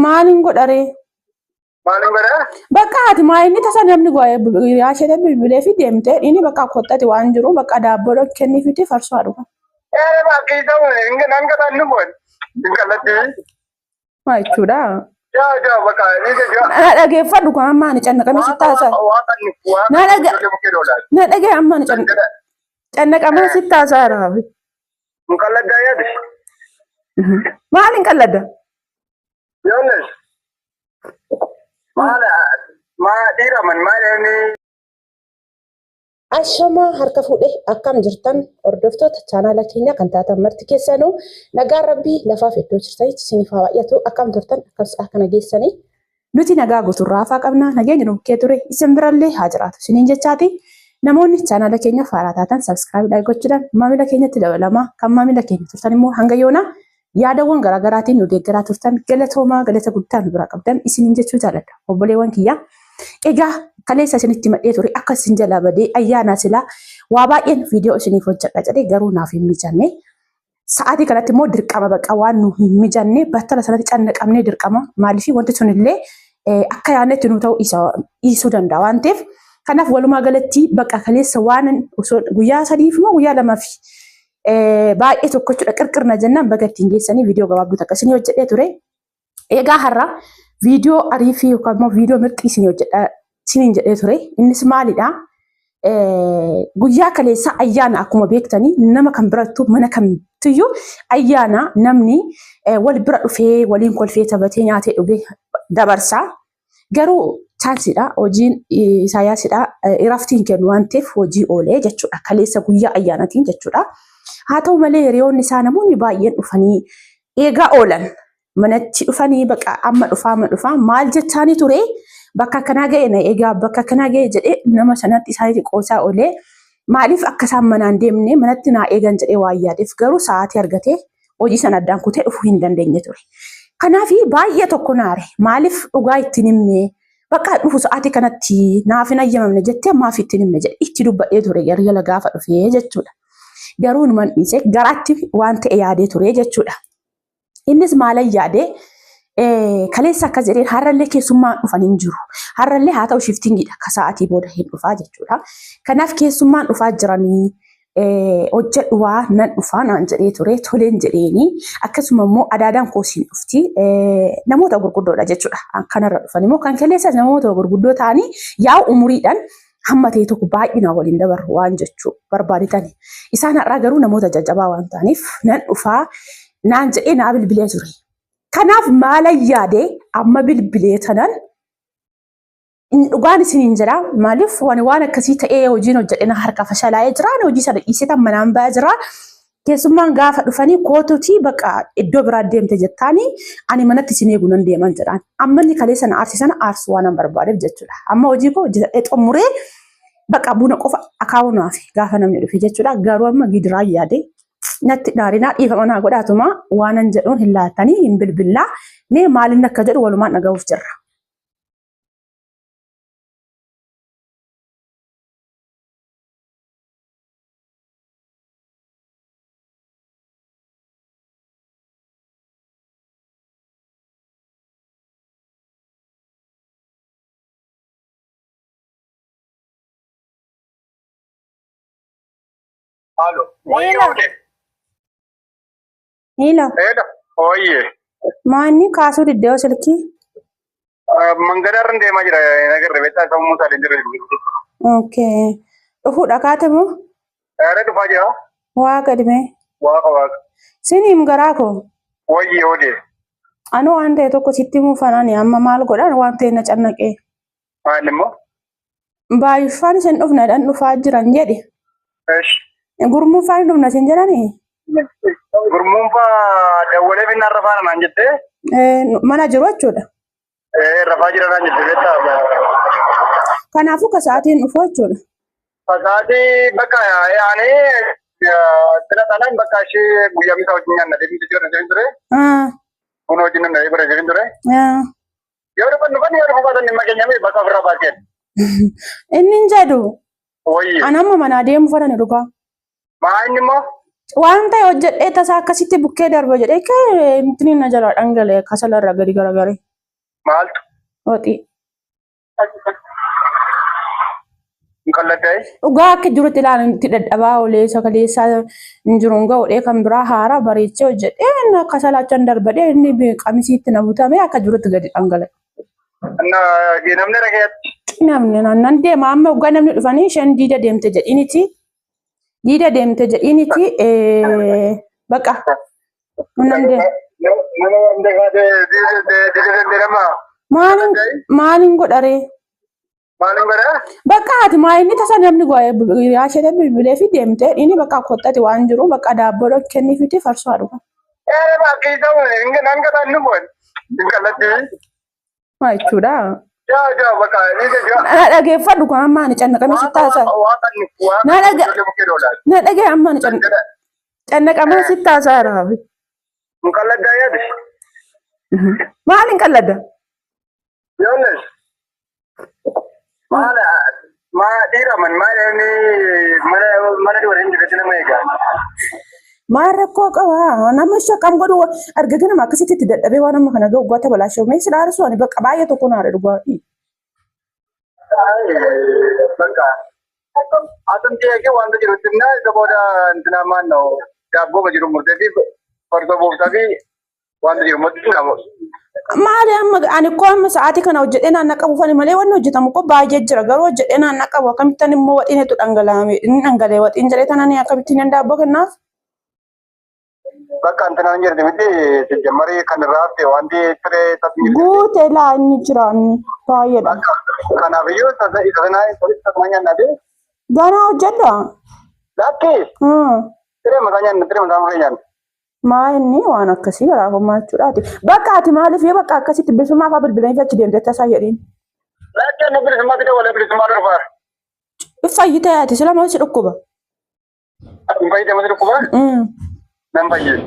Maalin godhare? Bakka ati maayinni tasa namni yaashee bilbilee fi deemte inni bakka kottati waan jiru bakka daabboo kennii fi farsoo dhufa. Maa jechuudha? Na dhageeffadhu kun amma ani cannaqamee si taasisaa. Na dhagee amma ani cannaqamee si taasisaa. Maalin qalladda? Ashama harka fuudhee akkam jirtan hordoftoota chaanaala keenya kan taatan marti keessanuu nagaa rabbii lafaaf iddoo jirtan isiniif haa baay'atu akkam turtan akkana geessanii nuti nagaa guuturraa afaa qabna nageenya nu bukkee ture isin birallee haa jiraatu isiniin jechaati namoonni chaanaala keenya faaraa taatan sabskiraayib gochuudhaan maamila keenyatti dabalamaa kan maamila keenya turtan immoo hanga yoona yaadawwan garaagaraatiin nu deeggaraa turtan galatoomaa galata guddaa nu bira qabdan isiniin jechuu jaalladha obboleewwan kiyyaa. Egaa kaleessa isinitti madhee ture akka isin jalaa badee ayyaana silaa waa baay'een viidiyoo isiniif hojjedha jedhee garuu naaf hin mijanne. Sa'aatii kanatti immoo dirqama baqa waan nu hin mijanne battala sanatti cannaqamnee dirqama maaliif wanti sun illee akka yaadnetti nu ta'u dhiisuu danda'a waan ta'eef kanaaf walumaa galatti baqa kaleessa waan guyyaa sadiif immoo guyyaa lamaaf baay'ee tokkochuudha qirqirna jennaan baga ittiin geessanii viidiyoo gabaabduu takka isinii hojjedhee ture. Egaa har'a viidiyoo ariifii yookaan immoo viidiyoo mirqii isinii hojjedha isiniin jedhee ture. Innis maalidhaa? Guyyaa kaleessa ayyaana akkuma beektanii nama kan birattu mana kamittiyyuu ayyaana namni wal bira dhufee waliin kolfee taphatee nyaatee dhugee dabarsaa. Garuu chaansidha hojiin Isaayaasidha iraftiin kennu waan ta'eef hojii oolee jechuudha. Kaleessa guyyaa ayyaanatiin jechuudha. Haa ta'u malee hiriyoonni isaa namoonni baay'een dhufanii eegaa oolan. Manatti dhufanii bakka amma dhufaa maal jechaanii ture bakka kanaa ga'e na eegaa bakka kanaa ga'e jedhee nama sanatti isaanitti qoosaa oolee maaliif akka isaan manaan deemne manatti naa eegan jedhee waan yaadeef garuu sa'aatii argatee hojii sana addaan kutee dhufuu hin dandeenye ture. Kanaaf baay'ee tokko naare maaliif dhugaa ittiin himne bakka dhufu sa'aatii kanatti naaf hin ayyamamne jettee maaf ittiin himne jedhee itti dubbadhee ture galgala gaafa dhufee jechuudha. Garuu numan dhiisee garaatti waan ta'e yaadee ture jechuudha. Innis maalan yaade kaleessa akkas jedheen har'allee keessummaan dhufan hin jiru. Har'allee haa ta'u shiftingiidha ka sa'aatii booda hin dhufaa jechuudha. Kanaaf keessummaan dhufaa jiranii hojjedhuwaa nan dhufaa naan jedhee ture toleen jedheeni akkasuma immoo adaadaan koosiin dhufti namoota gurguddoodha jechuudha. Kanarra dhufan immoo kan kaleessa namoota gurguddoo ta'anii yaa'u umuriidhaan hamma ta'e tokko baay'ina waliin dabaru waan jechuu barbaaditani. Isaan har'aa garuu namoota jajjabaa waan ta'aniif nan dhufaa. Naan jedhee naa bilbilee ture. Kanaaf maalan yaade amma bilbilee tanan dhugaan isiniin jira maaliif waan akkasii ta'ee hojiin hojjedhee harka fashalaa'ee jira hojii sana dhiisee tan manaan ba'aa jira. Keessummaan gaafa dhufanii kootutii bakka iddoo biraa deemte jettaanii ani manatti isin eeguu nan deeman jedhaan. Amma inni kalee sana aarsu waan barbaadeef jechuudha. Amma hojii koo hojjetee xumuree bakka buna qofa akaawunaaf gaafa namni dhufe jechuudha. Garuu amma gidiraa yaade. Natti dhaarinaa dhiifama naa godhaatuma waanan jedhuun hin laattanii hin bilbillaa mee maalin akka jedhu walumaan dhaga'uuf jirra. Hilo. Oye. Maanni kaasuu diddee silkii? Mangadarra deemaa jira nagarra beektaa sammuu isaatiin jira. Okay. Dhufuudha kaate moo? Dhufaa jira. Waaqa dhimee? Waaqa. Siniim garaa koo? Wayye oodee. Anu waan ta'e tokko sitti muufanaani amma maal godhan waan ta'e na cannaqee. Maal immoo? Baay'ifaan isin dhufnadhaan dhufaa jiran jedhe. Gurmuufaan dhufna isin jedhanii? Gurmuunfaa dawwalee binnaan rafaa naan jettee? Mana jiru jechuudha. Rafaa jira naan jettee beektaa? Kanaafuu ka sa'aatiin dhufu jechuudha. Sa'aatii bakka yaanee sila taanaan bakka ishee guyyaa misaa wajjin nyaanna deemti jira ture. Kun wajjin nyaanna bira jirin ture. Yoo dhufu baatan dhimma keenyame bakka ofirraa baaseen. Inni hin jedhu. Wayye. Anamma manaa deemu fadhan dhugaa. Maa inni immoo? Waan ta'e hojjedhee tasaa akkasitti bukkee darba jedhee kee miti na jala dhangalee kasalarra gadi garagare. Maaltu? Waxii. Qalladee? Dhugaa akka jirutti ilaalan itti dadhabaa olee sagaleessaa hin jiru ga'uudhee kan biraa haaraa bareechee hojjedhee kasalaachaan darbadhee inni qamisiitti na butame akka jirutti gadi dhangala'e. Namni dhageetti? Namni naannan deema amma waggaa namni dhufanii isheen diida deemte jedhiniiti. Diida deemte jedhiniiti baqa. Maaliin godharee? Maaliin godhaa? Bakka ati maalinni tasa namni yaashee bilbilee fi deemtee inni bakka kottati waan jiru bakka daabboo kenniifiti farsoo dhufa. Bakki ta'u nan gataan ni bu'an. Qalladee? Maa jechuudha? Jaa bakka na dhageeffadhu kun amma ani cannaqamee sitti haasa'a. Na dhagee amma ani cannaqamee sitti haasa'a. Qalladdaa yaadi? Maaliin qalladda? Yoolles. Dhiiraman mana duwwaa hin jirretti nama eegaa. Maal rakkoo qaba nama shakkam godhu argagana nama akkasitti itti dadhabee waan amma kana ga'u goota balaashee si dhaarsu ani bakka baay'ee tokko naadha dhugaa. Bakka atumti eegee wanta jirutti na isa booda intina maan no daabboo jiru murteetiif farsoo buuftaa fi wanta jiru murteetti namu. Maali amma ani ko amma sa'aatii kana hojjedhee naanna qabu fani malee wanni hojjetamu ko baay'ee jira garuu hojjedhee naanna qabu akkamittan immoo waxiin hedduu dhangala'ame inni dhangalee waxiin jedhee tananii akkamittiin hin daabboo kennaaf. Bakka antinaan jirti miti jammarii kan irraa hafe wanti tiree tasmiir. Guutee laa inni jira inni baay'eedha. Kanaafiyyuu tasuma nyaannate. Ganaa hojjedha. Lakki. Tiree mataa mataa nyaanne. Maa inni waan akkasii garaafammaa jechuudhaati. Bakka ati maaliif yoo bakka akkasitti bilisummaa fa'aa bilbilanii achi deemtee tasaa jedhiin. Lakki inni bilisummaa fide wala bilisummaa dhufaar. Fayyitee yaati sila maal si dhukkuba? Fayyitee maal si dhukkuba? Nan fayyee.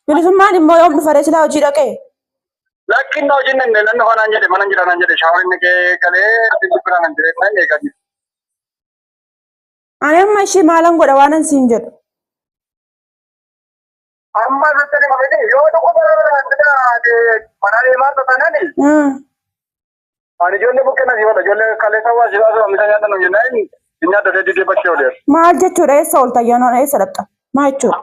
Bilisummaan immoo yoom dhufaree silaa hojii dhaqee? Lakki inni hojii nan dhufaa naan jedhe mana jira naan jedhe shaaworii inni galee dubbira naan jedhe nan eegaa jiru. Ani amma ishee maalan godha waan an siin jedhu. Amma settani mafete yoo tokko mana deemaa tatanani. Ani ijoollee bukkee nasi wala ijoollee kaleessa waa sibaasa oomisha nyaatan hojjennaan nyaata sadii deebachuu odeera. Maal jechuudha eessa oolta ayyaanoon eessa dhaqxa? Maal jechuudha?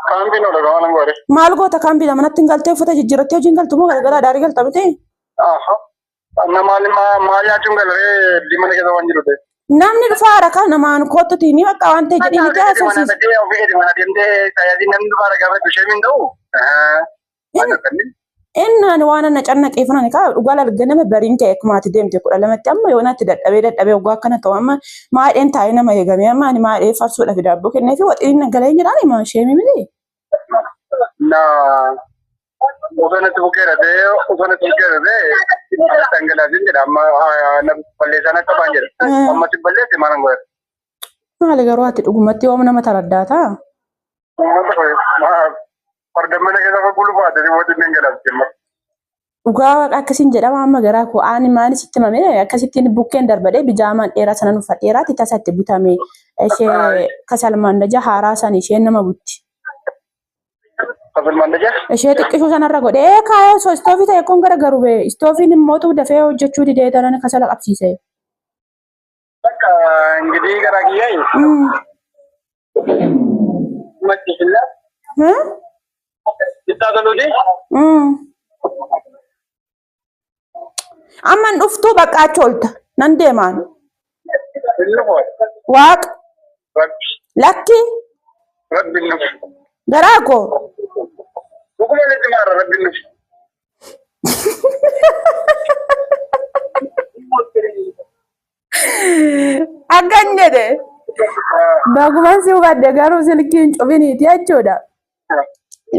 Kaambiin ola gamaa nan goore. Maal goota kaambii manatti hin galtee uffata jijjiirattee hojiin galtu moo galgala daarii galta miti? Maal nyaachuun galaree dimana keessa waan jiru ta'e. Namni dhufaara kan namaan kootutii ni bakka waan ta'e jedhee miti haasofsiisa. Mana deemtee tajaajilli namni dhufaara gaafa dushee min ta'u. Inni waan na cannaqeeffannaan kaa dhugaa lalganame bariin ta'e akkumaatti deemte 12tti amma yoo natti dadhabee waggaa akkana ta'u amma maadheen taa'ee nama eegamee amma ani maadhee farsuudhaaf daabboo kennee fi waxiin galee jedhaan himaa sheemi miti. Ufanatti bukeeratee dhangalaasin jedha amma balleessaan akka baan jedha. Ammatti balleesse maalan godhate. Maali garuu ati dhugumatti yoom nama taraddaata? Farda mana keessa fakkulu baate wajjin dhangalaafte. Dhugaa akkasiin jedhama amma garaa koo ani maani sitti mamee akkasittiin bukkeen darbadhee bijaamaan dheeraa sanan uffadheeraati tasatti butame ishee kasalmaan daja haaraa san isheen nama butti. Kasalmaan daja? Ishee xiqqishuu sanarra godhee kaayoo soo istoofii ta'e kun gara garuu istoofiin immoo dafee hojjechuu didee tanan kasala qabsiise. Bakka ingidii garaa kiyyaayi. Maccifilla. Itti agaludi? Amman dhuftuu bakka achi oolta nan deemaan. Waaqa. Lakki. Rabbi nuuf. Garaa koo. Dhuguma natti maara rabbi nuuf. Akkan jedhe. Bagumaan si hubadde garuu silkiin cufiniiti jechuudha.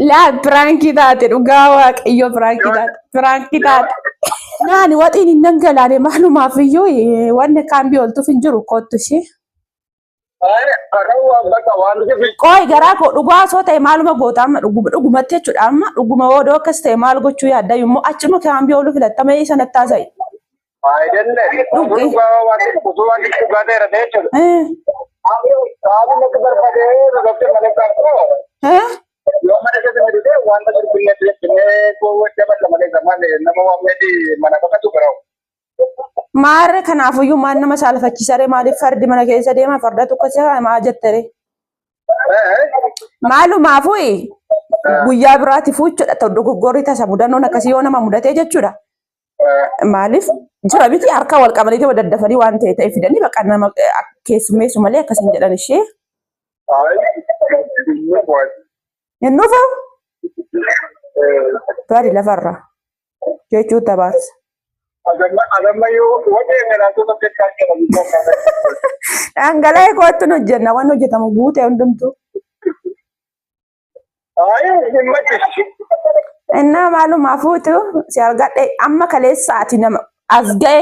Laa pirankii taate dhugaa waaqayyo pirankii taate. Naani waxiin hin dhangalaane maalumaaf iyyuu wanni kaambii ooltuuf hin jiru kottu ishee. Qooyi garaa koo dhugaa osoo ta'e maaluma goota amma dhugumatti jechuudha amma dhuguma oodoo akkas ta'e maal gochuu yaadda immoo achuma kaambii ooluu filatame isa nattaa sa'i. Abi nak berbeda, berbeda mereka tu. Yang mana kita ni wanda berbeda ni, ko dapat nama zaman ni, nama wanda di mana kau tu kerau. Maarre kanaafuyyuu maan nama saalfachiisaree maaliif fardi mana keessa deema farda tokkocha maa jettere maalumaafuu guyyaa biraatiifuu jechuudha dogoggorri tasa mudannoon akkasii yoo nama mudatee jechuudha maaliif jira biti harka wal qabanii wadaddafanii waan ta'e fidanii baqa nama keessummeessu malee akkasiin jedhan ishee innufa baadi lafarra jechuu tabaarsa. Anggalee kootu nu jenna waan hojjetamu guutee hundumtu. Innaa maalumaafuu si argadhe amma kaleessaati nama as ga'e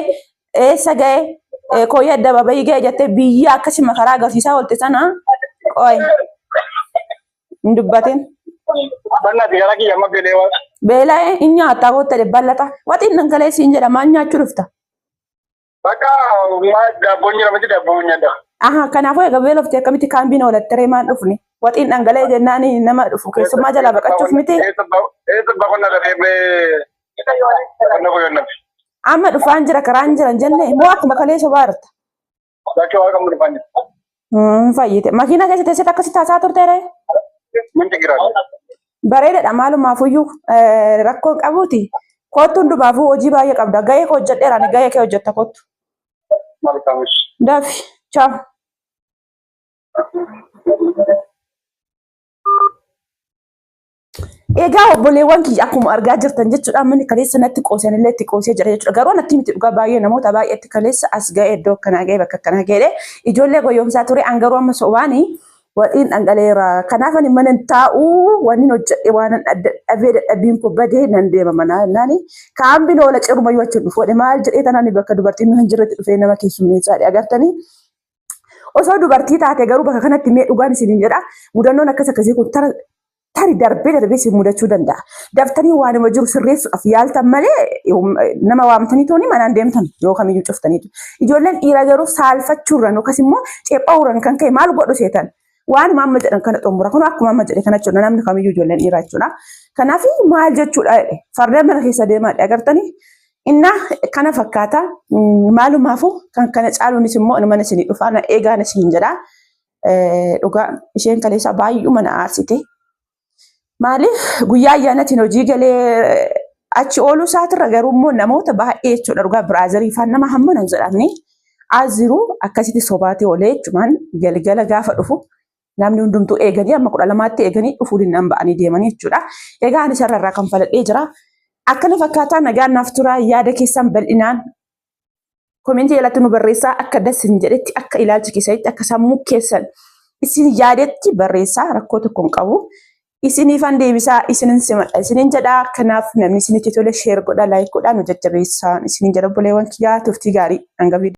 eessa ga'e kooyya adda babayii ga'e jettee biyya akkasuma karaa agarsiisaa oolte sana qooyi hin dubbatin. Beelaa inni nyaataa goote bal'ata. Waxiin dhangala'ee siin jedha maal nyaachuu dhufta? Bakka daabboon jira miti daabboon nyaata. Aha kanaafuu egaa beelofte akkamitti kaambiin oolattee maal dhufne? Waxiin dhangala'ee jennaan nama dhufu keessummaa jalaa baqachuuf miti. Amma dhufaan jira karaan jiran jenne moo akkuma kalee sobaa jirta? Bakka waa qabu dhufaan jira. Fayyite. Makiina keessa teessee akkasitti haasaa turteere? Minti giraati. Bareedaadha maalumaafuu rakkoon qabuuti. Kootu hundumaafuu hojii baay'ee qabda. Gahee koo hojjedheeraan gahee kee hojjetta kootu. Dafi. Ciao. Egaa obboleewwan kiyya akkuma argaa jirtan jechuudha manni kaleessa natti qooseen illee itti qoosee jira jechuudha. Garuu natti miti dhugaa baay'ee namoota baay'eetti kaleessa as ga'ee iddoo akkanaa ga'ee bakka akkanaa ga'ee ijoollee goyoomsaa ture angaruu amma sobaanii waxiin dhangaleera. Kanaaf ani mana taa'uu waan hojjedhe waan dhabee dadhabiin koo badee nan deema manaa naani kaambiin oola ciruma yoo achi dhufu maal jedhee tanaan bakka dubartiin hin jirretti dhufee nama keessummeessaadha agartanii. Osoo dubartii taate garuu bakka kanatti mee dhugaan isin jedha mudannoon akkas akkasii kun tari darbee si mudachuu danda'a. Daftanii waan nama jiru sirreessuudhaaf yaaltan malee nama waamtanii tooni manaan deemtan yoo kamiyyuu cuftaniitu. Ijoolleen dhiiraa garuu saalfachuurran yookas immoo ceephaa'uurran kan ka'e maal godhu seetan. Waan mamma jedhan kana xumura kun akkuma amma jedhe kana jechuudha namni kamiyyuu ijoolleen dhiiraa jechuudha. Kanaaf maal jechuudha fardeen mana keessa deemaa agartanii inna kana fakkaata maalumaafuu kan kana caaluunis immoo mana isinii dhufaa na eegaan isin jedha. Dhugaa isheen kaleessa baay'ee mana aarsite. Maaliif guyyaa ayyaanatiin hojii galee achi ooluu isaatirra garuu immoo namoota baay'ee jechuudha dhugaa biraazarii faan nama hamma nan jedhamne aziru akkasitti sobaatee oolee jechumaan galgala gaafa dhufu namni hundumtuu eeganii amma 12tti eeganii dhufuu dinnan ba'anii deemanii jechuudha. Egaa ani sararraa kan faladhee jira. Akkana fakkaataa nagaan naaf tura yaada keessan bal'inaan komentii jalatti nu barreessaa akka dasin jedhetti akka ilaalchi keessatti akka sammuu keessan isin yaadetti barreessaa rakkoo tokko hin qabu. Isiniifan deebisaa isinin simadha isinin jedhaa kanaaf namni isinitti tole sheer godha laayik godha nu jajjabeessaa isinin jedha obboleewwan kiyyaa turtii gaarii hanga